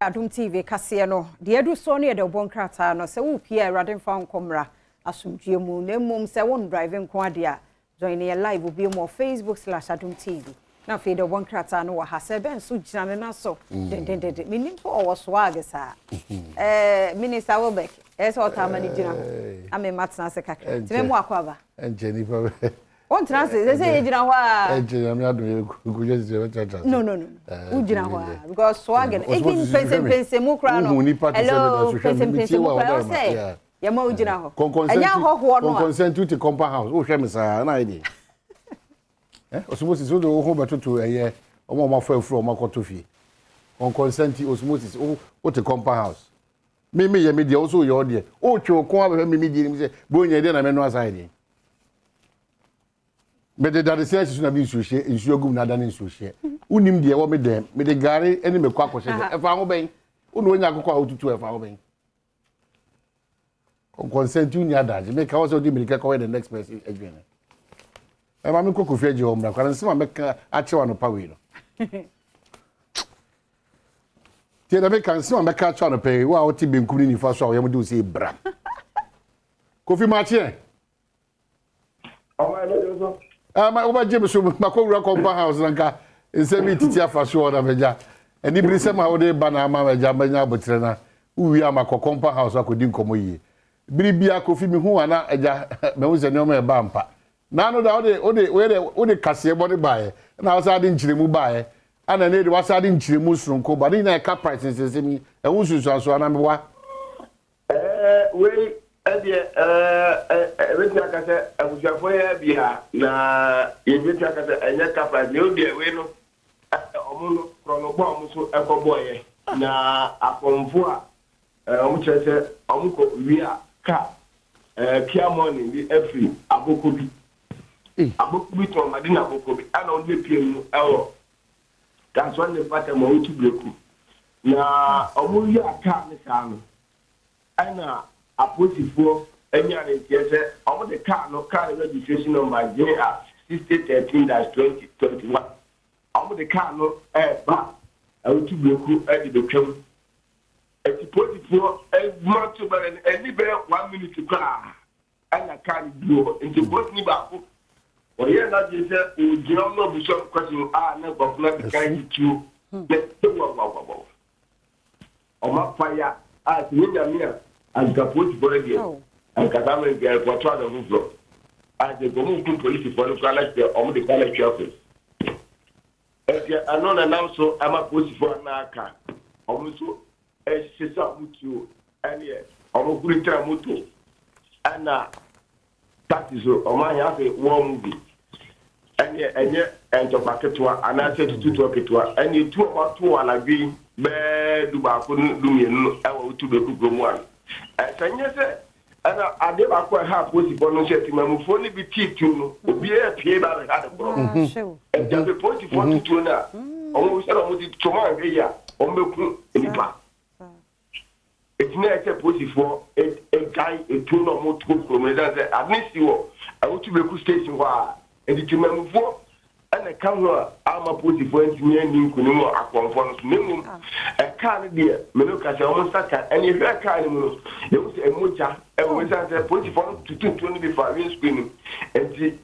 Adom TV kase no de edu so no ye de obonkrata no se wo pia Awurade fa nkomra asomdue mu na mum se won driving ko ade a join ye live obi mo Facebook/Adom TV na fe de obonkrata no wa ha se ben so gina na so de minim fo o swag sa minister Wobek eso otamani gina ame matna se kakra ti me mu akwaba enjeni fa on translate say you gina wa enjeni am Adom go just translate no u gina wa because swag even pense mu kra no hello pense mu kra say ya ma u gina ho enya ho no consent to compound house o hwe me sa na ide osmosis o do ho betoto eye omo ma fa afuro ma koto fie on consent osmosis o te compound house me ye me dia o so ye o de o twe ko aba me die ni say bo nya de na me no aside me de that sense na bi nsuhye gum na da ne nsuhye unim de wo me de gare eni me kwa kwhye de e fa ho ben unu onya akokọ otutu e fa ho ben on consent you nya da me ka wo so di me ka the next person again e ma me kokofie je o mra kwa nsema me ka a chewa no pa we no tie da me kan nsema me ka chewa no pa wa o ti benkum ni fa so a wo yam de o se bra kofi ma che ma oba jebe so makowura compound house nanka nsemi titi afaso na beja eni biri se ma wo de ba na ma beja banya abotre na uwi amakọ compound house akodi nkomo yie biri bia kofi mi hu ana eja me hu se ne o me ba mpa na no da o de kase bo de bae na wasa de nchiremu bae ana ne de wasa de nchiremu sronko ba ni na ka price se mi e hu susu aso ana me wa we wetin aka sɛ abusuafo ya bia na yɛwetin aka sɛ ɛnyɛ kapa ne obi ewe no ɔmo no krono bɔ ɔmo so ɛkɔbɔyɛ na akɔmfo a ɔmo kyerɛ sɛ ɔmo kɔ wi a ka pia morning bi afiri aboko bi tɔn made na aboko bi ana ɔno bepie mu ɛwɔ kanso ne pata ma otu bleku na ɔmo wi a ka ne saa no ɛna aposifo enya ne tiese omo de car registration number JR 6013-2021 omo de car no ba awutu bleku e de twam eti posifo monto ba eni be 1 minute ka anya car bio enti both ni ba ko oye na je se o jira no bu so question na gofuna de kan kitu le wa omo fire tinya mia and kapoti bore dia and kasame ge for try the floor and the government police for the collect the the collect office anon announce so ama police for na aka so sisa mutu ani kuri tra moto ana that is ya fe one movie enye ento paketwa ana se tutu paketwa ani tu about 2 alabi be du ba ko du mienu ewo tu be ku gromu sanye se ana ade ba ko ha posi bono se ti mamufo ni bi titu no obi e pie ba ha de bro e ja be posi fo tutu na omo se no mo ti toma nge ya o meku nipa etina e se posi fo e guy e tu no mo tu ko me da se admisi wo a wotu be ku station wa e di mamufo ana kan ho ama posi fo engineer ni nkunu mo akonfo no memu e kan de me no ka se o mo saka eni hwe kan ni mo e wo se emoja e wo se se posi fo tutu ni be fa win screen enti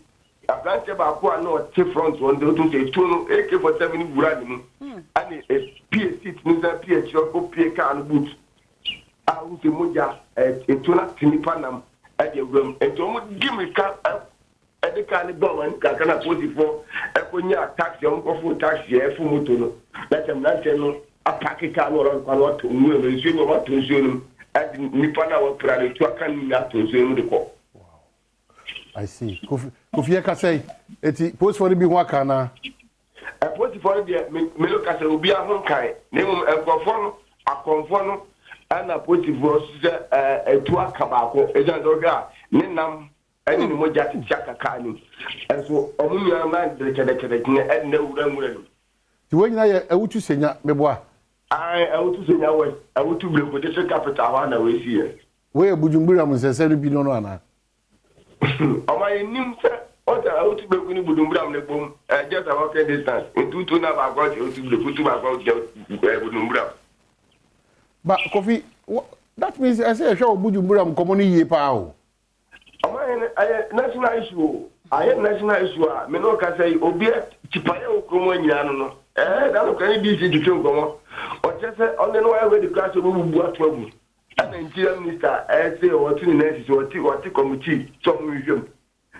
ablance ba ko na o te front one de to se to no AK47 ni bura ni mu ani e PS6 ni za PS ko pie kan boot a wo se moja e to na tinipa nam e de wram enti o mo give ka the kind of government can put it for a punya taxi on for taxi for moto no let them not no a packet can or what to resume what to resume and nipana wa prade to kan na to resume the call. Wow, I see. Kofi ka say eti post for bi ho aka na a post for the me look as obi a ho kai na mum akonfo no ana post for se to aka ba ko e jan do ga ne nam ani ni moja ti chaka kani enso omunya ma de kede ne en wura no ti wonyina ye awutu senya meboa awutu senya we awutu bleko de capital wa na we sie we bujumbura mu sese no bi no ana o ma nim se o ta awutu bleko ni bujumbura mu ne bom just a walking distance ntutu na ba gwa awutu bleko tu ba gwa bujumbura But coffee, that means I say, show Bujumbura commonly ye power. National issue. I have national issue. Menoka say, Obia, Chipaya, Kumaniano. That can be easy to go. Or just on the way the class of trouble. And the interior minister, I say, or two nurses or two committee, some museum.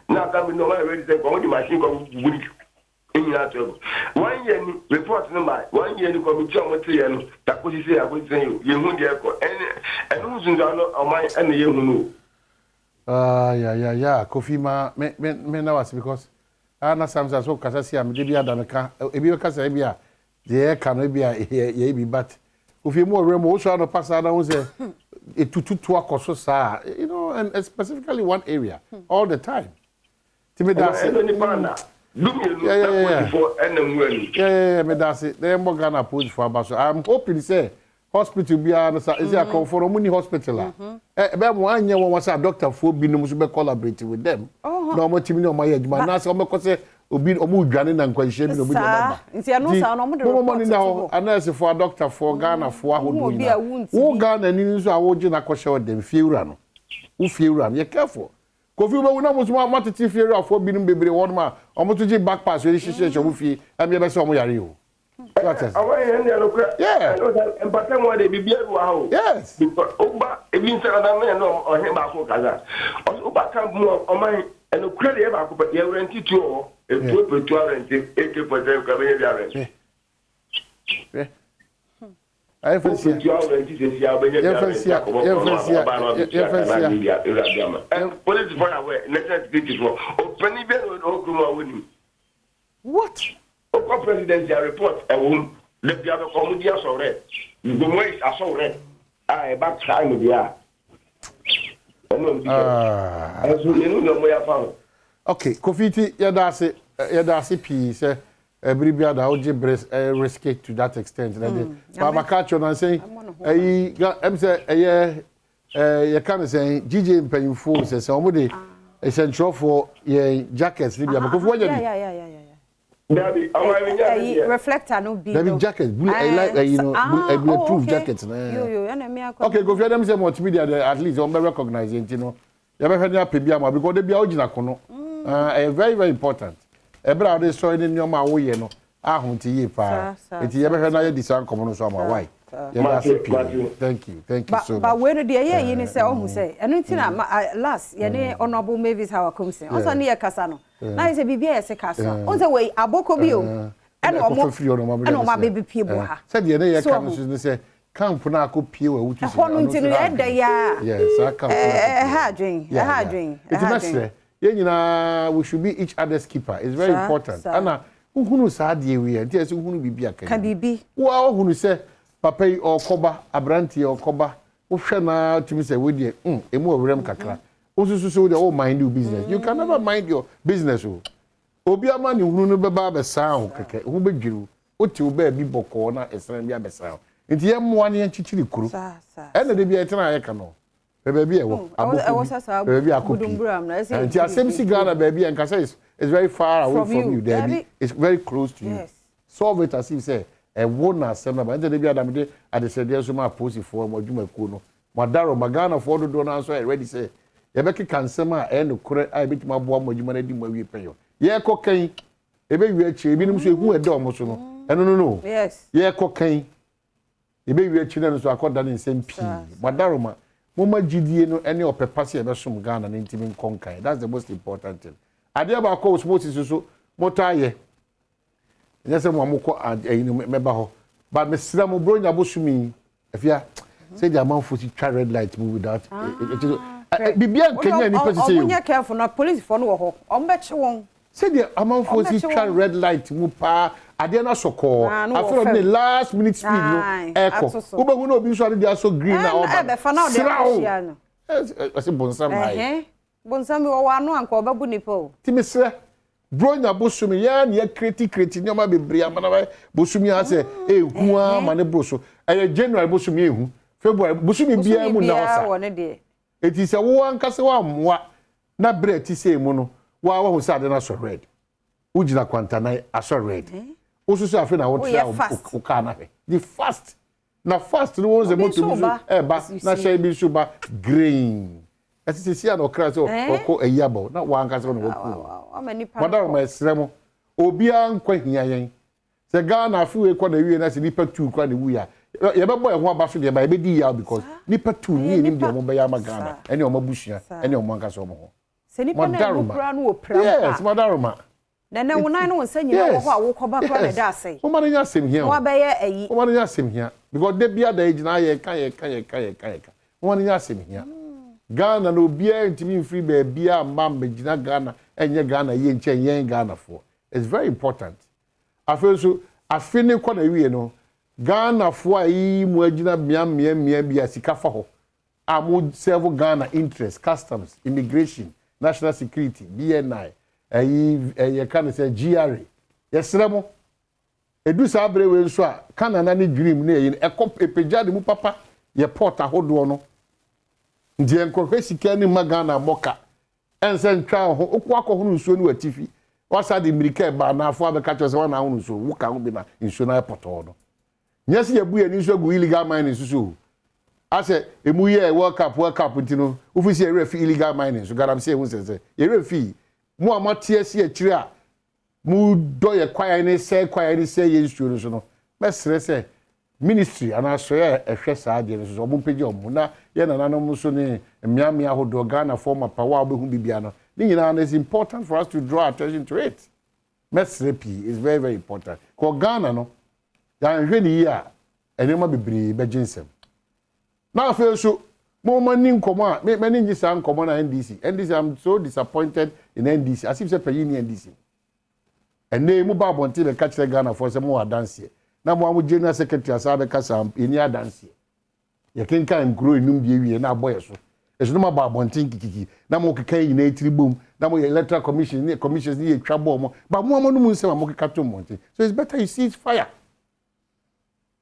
Now, coming no matter where the committee machine will in that trouble. 1 year report number, 1 year committee on material, that could say, I would say, you won't get and who's in my and the young. Yeah. Kofi ma me na was because ana samsa so kasa sia me de bia da meka ebi kasa bia de ka no bia ye bi but ofi mo remo wo so no pasa na wo say etututu akoso sa you know and specifically one area all the time ti me da say yeah me da say dem mo Ghana post for abaso I'm hoping say hospital bia no say is a comfort money hospital be mo anya won say doctor for bi no so be collaborate with them no mo timi no mo ya adwuma na say o me ko say obi o mu dwane na nkwanhye bi no bi mama nti ano sa no mo de report now anase for doctor for Ghana for ahodo ina wo Ghana ni nso a wo gi na ko hye dem fiewura no wo fiewura no ye careful kofi be wona mo so ma tete fiewura for bi no bebre won ma o mo to gi back pass we hye wo fi am ye be say o mo yare o. Yes. Oba even say that man no or him back ko kaza. Oba kan mo o man and credit e ba ko pe you rent it o e to pe to rent 80% ka be ya rent. I fancy police for away next security for open be o kuma woni. What? The presidential report and let the other comedy so red. The way are so red. I back time there. Okay, Kofiti, Yadasi P say everybody that would risky to that extent. Baba Kacho and saying, I'm saying, you can't say GJ paying for says somebody essential for your jackets. Reflector no be. Maybe jacket, blue. I like you know, bulletproof jackets. Okay, go for them say multimedia at least on be recognizing, you know. You ever heard PBM because they be original kono. Very very important. Every other story in your ma wo ye no. Ahunti ye pa. It you ever heard na design kono so ma why. Thank you so much. But when the year you say oh say, and last ye honorable Mavis how come say. Also near Casano. Now is a BBA as a castle. On the way, a boko bio. And my baby people. Said the other come say, come for now, could peel which is one to the end. Yes, I come. A hard drink. It's a mess. Yeah, we should be each other's keeper. It's very important. Anna, who knows how dear we are? Yes, who will be a can be. Well, who say, Papa or Coba, Abranti or Coba, who shall now to me say, with you, a more rem kakra. Also, so they all mind your business. You can never mind your business. Obia man, you will never buy a sound. Who be you? What you bear be bocona, a friend be a sound. Into your money and chichi crew. And the be a tana, I cannot. Baby, I was a baby, I could and your same cigar, baby, and Casa is very far away from you, Debbie. It's very close to you. Solve it as you say, and one as summer, but the other at the Sediasuma posy for Mojuma Kuno. Madaro, Magana, for the donor, so I already say. Yebeki kansema eno kure ai bit maboa modwuma na di mawie peyo ye kokan ebe wi achi ebi nim so ehu ede omo no no yes ye kokan ebe wi achi na so akoda ne nsem pi madaroma moma gidie no ene opepase ebe som Ghana na ntimi nkonkan that's the most important thing ade ba ko sports so motaye nyese mo amoko meba ho ba mesira mo bro nya bosumi afia say the amount for twa red light move without Bibian Kenya ni pese say you careful na police for no ho ombeche won say the amount for twa red light mu pa ade na soko after the last minute speed no echo wo ba hu na obi so ade dia so green na oba be fa na ode no ase bonsam na bonsam wo wa no anko ba bu nipo timisre bronya bosumi ya na kreti nyoma bebre amana ba bosumi ase ehua ma ne broso January bosumi ehu February bosumi bia mu na osa it is a one casawa mwa na bread ti say mu no wa hu say ade na so red ujina kwanta na aso red osusu afi na wo try o ka na he the fast na fast no won ze moto bi na share bi so ba green ati se na okra so okọ ayabo na wa anka so no woku madam ma esremo obi an kwa hia yen se Ghana afiwe kwa na wie na se nipa tu kwa na wuya ye bebo e ho aba so de ba e be di ya because nipa tu ni nim de mo be ya ma Ghana ene o mabusua ene o mo anka so mo ho se nipa na okra no opra yes madaroma na wonan no nsa nyina wo ho a wo koba kwa na da sei o ma nya asem hia wo ba ye ayi o ma nya asem hia because de bia da ejina ye kan o ma nya asem hia Ghana no bia ntimi free be bia ma megina Ghana enye Ghana ye nchen yen Ghana for it's very important afenso afini kwa na wie no Ghana for ayi mu agina mia bia sika fa ho amu serve Ghana interest customs immigration national security BNI ayi kan say GRA yesremo edu sa abre we nso a Canada ni dream na yin epejade mu papa ye port ahodo no ndie nkokwe sika ni magana moka ense ntwa ho okwa akọ nsuo ni watifi wasa de mirika ba na afọ abeka cho se wana ho nsuo wuka ho bi na nsuo na poto no nyesi ye bu ye ni nsuo gu illegal mining nsuo ase emu ye world cup ntino ofisi ye refi illegal mining so garam se hu se ye refi mu amatie se akire a mu do ye kwaya ni se ye nsuo so no mesre se ministry ana so ye ehwe saa de no so omo pege omo na ye na nanom so ne miamia hodo Ghana former power obehu bibia no ni nyina is important for us to draw attention to it. Mesrepi is very very important. Ko Ghana no ya nhwe ni yi a enema bebre be ginsem na afa so mo mani nkomo a me mani ngi sa nkomo na NDC I'm so disappointed in NDC as if say pay ni NDC ene mu ba bonti be ka kire Ghana for say mo adanse na mo general secretary asabe ka sam eni adanse ye kenka nkuro enum die wie na aboye so esu no ba bonti kikiki na mo keka yi na etiribom na mo electoral commissions ni etwa bo mo ba mo no mu nsem mo keka to monti so it's better you cease fire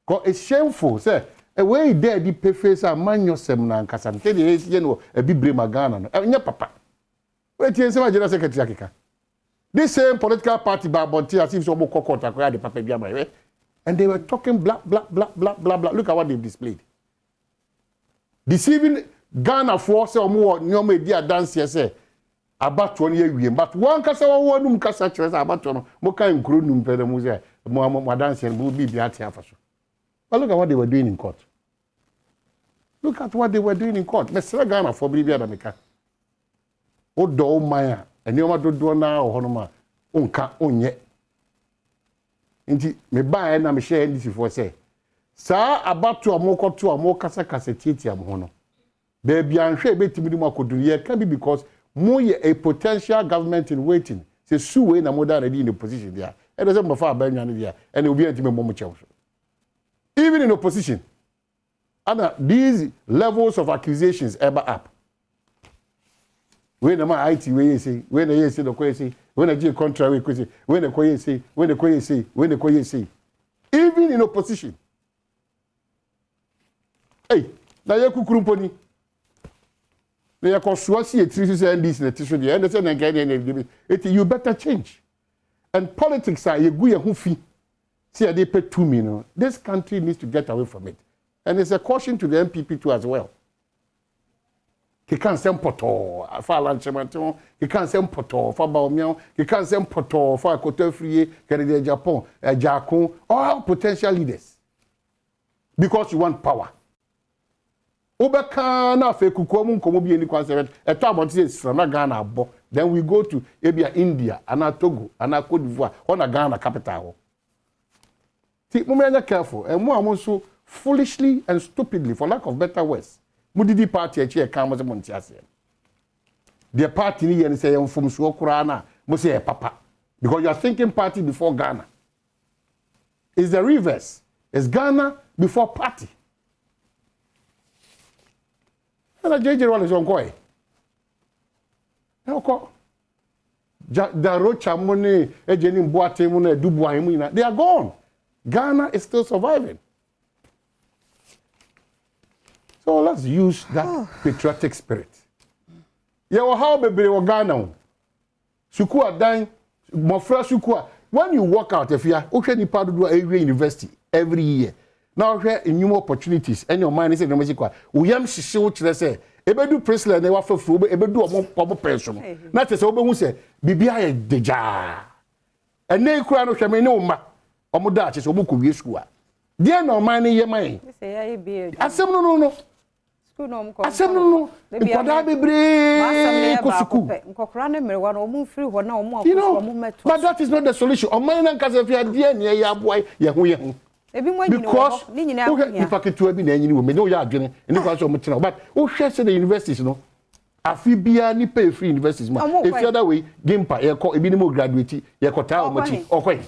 because it's shameful say away there the pay face a man yosem na nkasa nke de ye no ebibre magana no nya papa we tie nsem general secretary akeka this same political party ba bonti as if so mo kokota ko ya de papa bia ma and they were talking blah blah blah blah blah blah look at what they've displayed deceiving Ghana for say omo nyoma edi adanse say abato no ye wie but one kasa wo num kasa kire say abato no mo kan nkuro num pede mo say mo adanse no bi bia tia afaso. But look at what they were doing in court. Look at what they were doing in court. Mesra Ghana for bibia da meka o do man a nyoma dodo na o hono ma onka onye nti me ba na me share ndisi for say sa abato amokoto amokasa kasa tietia mo hono baby anhwe betimi mu akoduru ye can be because mo ye a potential government in waiting say suwe na mo da ready in the position there e do say mo fa abanwa no there and obi antime mo mo chewo even in opposition and these levels of accusations ever up when am IT we say when they say the ko say when a G contract we say when the ko say when the ko say when the ko say even in opposition hey na ye kukurumponi they are consuasi a treaty and this and the understand and you better change and politics are you go who fee see they pay 2 million this country needs to get away from it and it's a caution to the MPP too as well. He can't send poto for lanchemanton he can't send poto for baomian he can't send poto for Koto Free Canada Japan Jakon all potential leaders because you want power. Obeka na fe kukomu nkomo bi eni kwanse eto abonti from Ghana abo then we go to Ebia India and Togo and Cote d'Ivoire on a Ghana capital. See mo me careful and mo amonso foolishly and stupidly for lack of better words mudidi party echi e kan mo se monti ase the party ni yen say enfom so kura na mo say papa because you are thinking party before Ghana. It's the reverse. It's Ghana before party. And a JJ Roll is on koi. The Rocha money, Ejenim Boate Mune, Dubois, they are gone. Ghana is still surviving. So let's use that patriotic spirit. Yeah, how baby Ghana? Sukua dying, Mofra Sukua. When you walk out, if you are okay, you part of a university every year. now here new opportunities and your mind is in the magic we am shishio chile say ebedu presley na wa fafu ebedu omo pension na te say obehu say bibia ye deja ene kura no hweme ne umma omo da che say omo ko wie school a de na man ye man say ya be asem no school no mo ko asem no nkwada bebre ko school nkokora ne merewa no omo free ho na omo akoso omo meto but that is not the solution oman na nkasa fi ade ne ya boy ye ho ebi mo nyina because ni nyina akunya ifa ketua bi na anyini wo me no ya adwene eni kwa so mo tena but wo hwe se the universities no afi bia ni pay free universities ma if the other way gimpa ye ko ebi ni mo graduate ye ko ta o machi okoi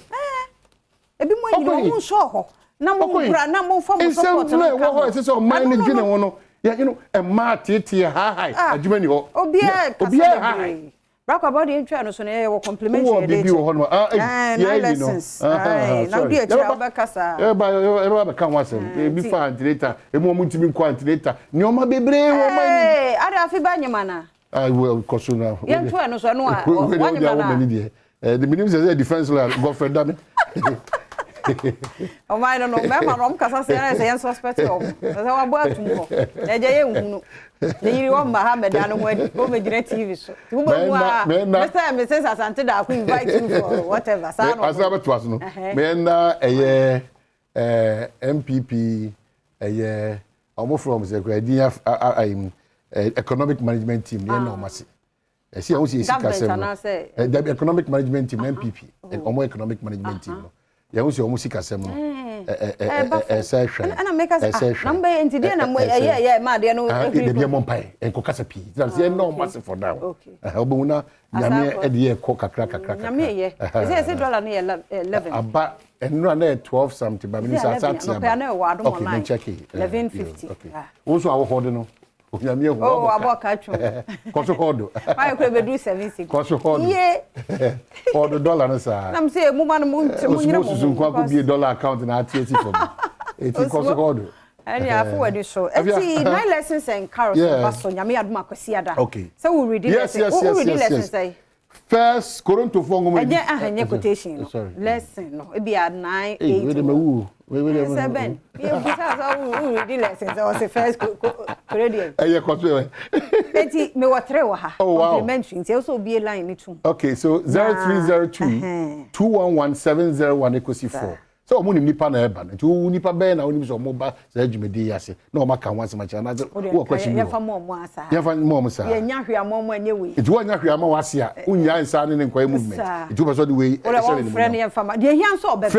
ebi mo nyina wo nso ho na mo kura na mo fo mo support no wo ho se so man ni dwene wo no you know e ma tete ha adwuma ni ho obi ha Rakwa body intro no so na ye wo complimentary dey. Oh, no lessons. Now be a child bakasa. Ba kan wasem. Be fa later. E mo mutimi kwant later. Nyoma bebre wo man. Eh, ada afi ba nyama na. I will koso na. Ye ntwa no so no a. Wanyama na. The minimum say defense lawyer Godfrey Dami. O mai no me ma no mkasa se na se suspect o. Se wa bo atum ho. E je ye nhunu. Ne yiri wo Mohammed anu ho me gire TV so. Tu bo mu a. Mr. Asante da ku invite you for whatever. Sa no. Asaba to aso no. Me na eye MPP eye omo from say economic management team ne na o mase. E see how see sikasem. The economic management team MPP omo economic management team no. Ya wo see omo sikasem no. Say hwe. Ana make us number entity na mo ma de no e de mo pai enko kasa pi. That say no massive for now. Okay. Obo na nyame e de ko kakra. Nyame ye. Say dollar na 11. Aba enura na 12 something ba me say sat ya. Okay, me check it. 1150. Okay. Wo so awo hode no. Nyame hu. Oh, aboka twu. Koso hodo. Why ko be do 76. Koso hodo. Ye. Hodo dollar no sa. Nam say mu ma no mu nyina mo. Susu kwa ko bi dollar account na atieti for me. Eti koso hodo. And yeah, for what you show. Eti 9 lessons and carols baso nyame aduma kwasi ada. Okay. So we read lessons say. First Koronto fongo mo. Anya quotation. Lesson no. E be 9 8. Wait. 7. You so read lessons or say first Korean. Eye koso. Eti me wa 3 wa ha. Complimentary. Nti also be a line ni too. Okay, so 0302 211 equals 4. So omo nipa na eba nti wo nipa be na onim so omo ba za adwumedi yase na o maka wanse macha na wo question ya fa mo asa ya fa mo sa ya nya hwe mo anye we nti wo nya hwe ma wase a unya nsa ne nkwa movement nti wo so the way e share ni friend ya fa ma de hia so obeba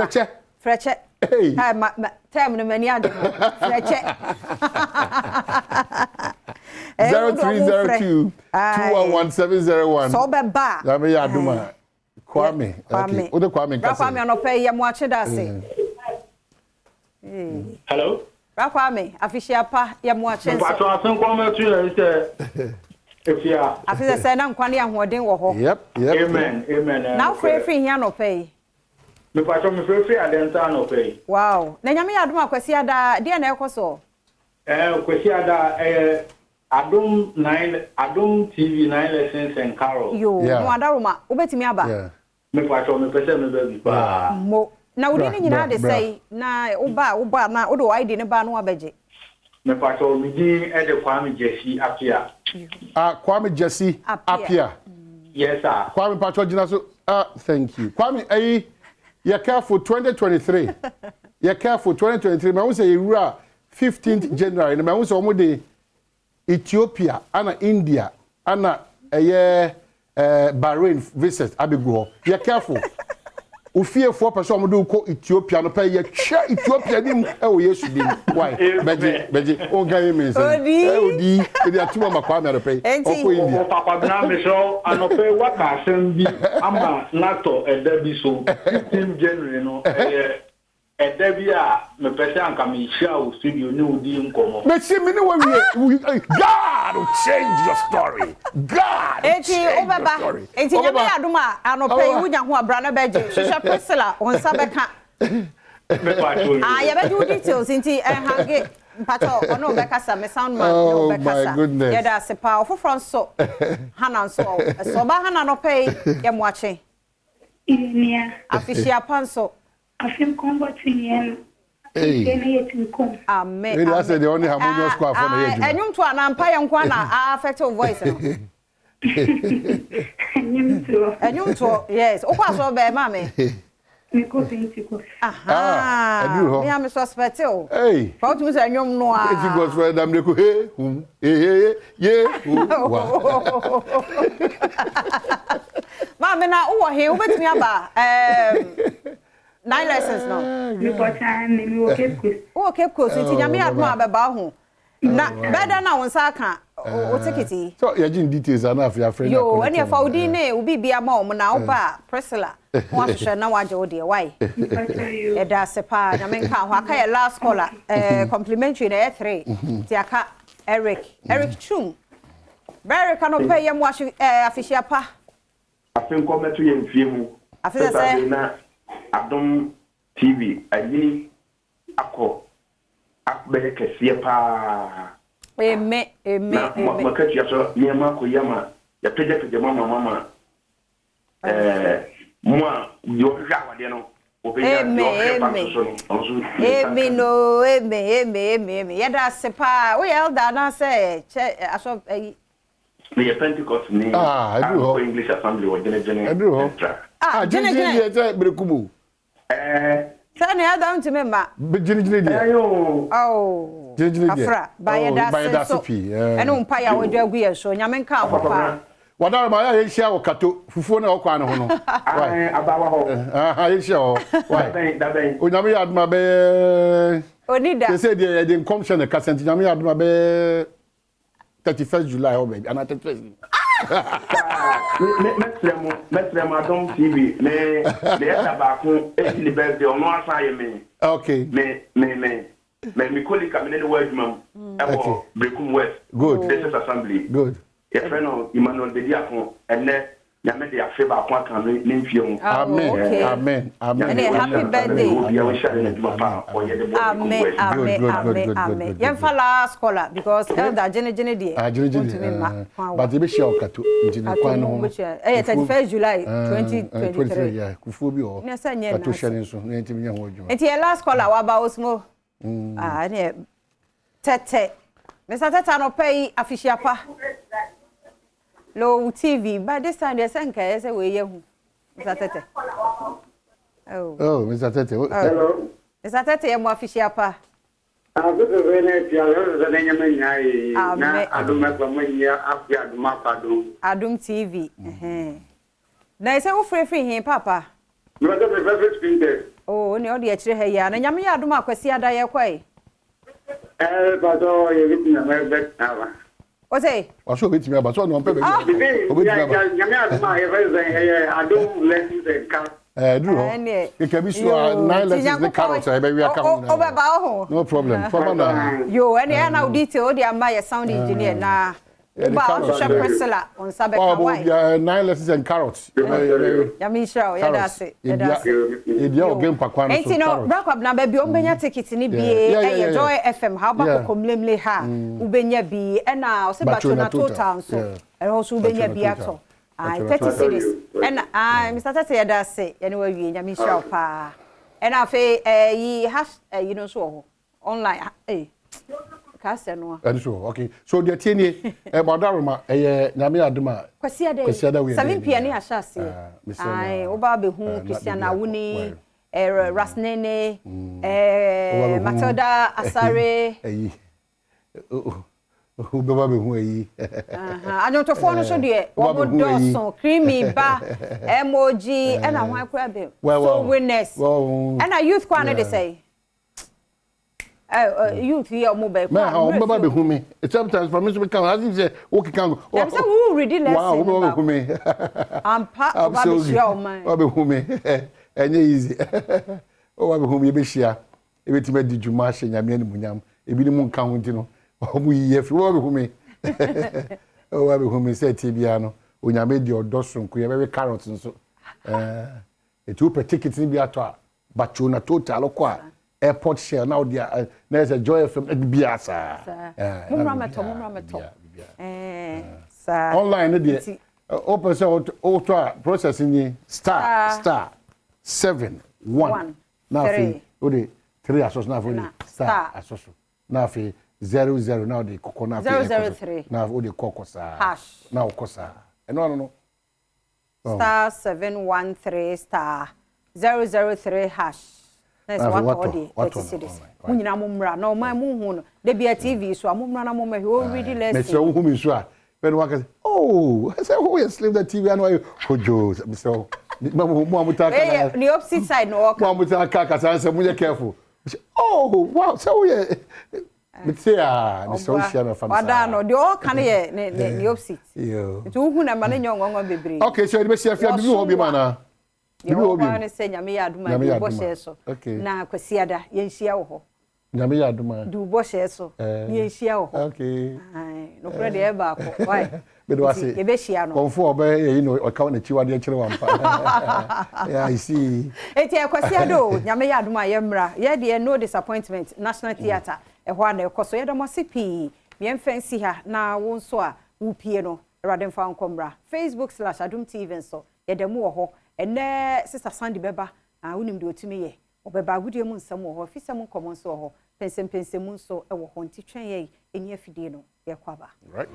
freche hey ma time no mani ade freche 0302 211701 so obeba ya me ya aduma Kwame. Okay. Ode Kwame nkasa. Kwame no pay ya mo ache da se. Hello. Kwame, afishia pa ya mo ache se. Pato asen Kwame tu ya se. Efia. Afisa se na nkwane ahoden wo ho. Yep. Amen. Now free here no pay. Me pato me free adenta no pay. Wow. Na nyame adom akwasi ada de na ekoso. Kwasi ada Adom TV 9 lessons and Carol. Yo, no adaroma, obetimi aba. Yeah. Me pato me pese me baby ba. Mo. Na odi ni nyina de say na oba na odo ID ne ba no abeje. Me pato me din e de Kwame Jesse Apia. Kwame Jesse Apia. Yes sir. Kwame pato gina so thank you. Kwame you careful 2023. You careful 2023. Me won say you 15th January. Me won say omo de Ethiopia, ana India, ana Bahrain visit abigo. You're careful. Ufie 4% mo do ko Ethiopia no pay ye twa Ethiopia nim e wo Yesu dim. Why? Beji o gan me say. Odi e atuma makwa me pay. Oko India. Papa bna me so anope waka asem bi ama nato eda bi so 15 January no Edebia me pese anka me share o studio ni odi nkomo. Me see me no we God will change your story. God. Eti obeba. Eti nyame adoma anope wunya ho abra na beje. Hwehwe pesela onsa beka. Me pato. Ya beju details nti hange pato ono beka sa me sound man no beka sa. Ya da se pa ofofro nso. Hana nso so ba hana no pay ya moache. Inia. Afishia panso. Afim combating Amen. Maybe I said the only harmonious square for the age. And you to an empire and one affect your voice. And you to, yes, of course, obey, mammy. Aha, me am suspect. Hey, what was I young no? If you go where them look, Mammy, now, oh, he with me about 9 lessons now. Oh, kept close. It's in me at Mabahu. Better now on Saka. Oh, take it. So, you're in details enough, your friend. You, and your Faudine will be a mom now, Priscilla. What shall now, dear? Why? It does a part. I mean, how can last caller complimentary three? Tiaka, Eric Chum. Barry cannot pay him wash a fisher pa. I think come to you in film. I feel say Adom TV, a mini ako. Akbe kesiye pa. Amen. Makati yaso nyama ko yama ya peje mama moi yo jawade no amen. Yada sepa we elder na say aso the Pentecost ni I do English assembly or general I do general brekumu Sani Adom to member oh Afra by that so and umpire would agree so Yamenka papa Wada ma ya hia wo kato fufuo na okwa ne ho no abawa ho hia ho why onyame ya aduma be onida they say the commission the consent onyame ya aduma be 31st July ho be ana 31st Metrem Adom TV me tabako e birthday ono asaye me okay me kolika me ne word mam e Brekum West good this is assembly good your friend Emmanuel Bediakon and Yame de Afeba Kwaka Nimfium. Amen. And happy birthday. Amen. Yamfa last scholar because elder Jenny dear. But the bishop kato injini kwa no. 31st July 2023. Yeah, kufu bi o. Kato share nso na ntimi nya ho adwuma. Enti last scholar wa ba osmo. Ne tete. Mr. Teta no pay official pa. Low TV, but this time they send us away. Mr. Tete. Oh, Mr. Tete. Hello. Mr. Tete, I'm official pa. I'm good to Adom TV. Now, say, free him, Papa. You are the perfect speaker. Oh, no, the actually, hey, and Yami Adoma, Quesia Diaquay. But oh, you're getting a very bad hour. What's it? I'll show it to me about one paper. I don't lessons and count. You can be sure 9 lessons the carrots. I baby are no problem. You and now detail the Amaya sound engineer now. Priscilla on Sabbath. 9 lessons and carrots. Yamisha, that's it. Ain't no wrap up number beyond Benya tickets in the Joy FM. How about Comlimley Ha, Ubenya B, and now Sebastian total so, and also Ubenya Biato. I 30 cities. And I, Mr. Tete, that's it. Anyway, Yamisha Pa. And I say, ye has, you know, so online. And so, okay. So the tini Badaruma, Nami Aduma, Kwasiada, 7 p.m. Ashasi. I Obabe who Christiana Wuni, Rasnene, Matilda Asare. Who Bababi Hui? I don't phone so dear. One Dawson, creamy bar, emoji, and I want crab. Well, winners. And a youth quantity say. Youth here mobile. Man, be who me. Sometimes for me to become as if say okay can. I'm so who ready lesson. Wow, who me. I'm part of the show man. Be who me. Enye easy. Oh, be who me be share. E be time di djuma hye nyame ani munyam. E bi ni mu nka ho ntino. Omu yiye fi wo be who me. Oh, be who me say tibia no. Onyame di odosonko ye be carrots nso. Etu pe ticket ni bi ato a. Bacho na total kwa. Airport share now there there's a Joy from Biasa. Online there. Open so auto processing star 7 1. Now 3 asoso na afọ star asoso na afọ 00 na de kokọ na afọ 003 na afọ de kokọ sa hash na okọ sa eno no star 713 star 003 hash Nice what the 30 cities. Munyina mumra na o man mu hu no. De bia TV so amumra na mumma he already lesson. Me so hu mi so a. When one can oh, I say who you sleep the TV and why hojo so mo amuta ka. Eh, the opposite side no work. Mo amuta ka say munye careful. Oh, wow, so we me say me so share me family. Wada no, the all can here the opposite. Yo. To hu na ma na nyongongo bebre. Okay, so be share fia bi ho bi mana. Yo ba ne say nyame ya aduma du bo share so. Na kwasiada ye nhia wo ho. Nyame ya aduma. Du bo share so. Ye nhia wo ho. Okay. Ai, no pre de e ba ko. Why? Be do say. Ye be share no. Konfo obe you know o ka na chiwa de kire wampa. Yeah, I see. Eti kwasiada o nyame ya aduma ye mra. Ye de no disappointment National Theatre. E ho na ekoso ye do mo sipi. Me mfansi ha na wo nso a wo pie no. Erade mfa nkomra. Facebook/Adom TV nso. Ye de mo wo ho. Ene sister Sandy beba wonim de otumi ye obeba agudie mu nsam wo ho fisem nkomo nso wo ho pensem mu nso e wo ho nti twen ye eni afidie no ye kwaba right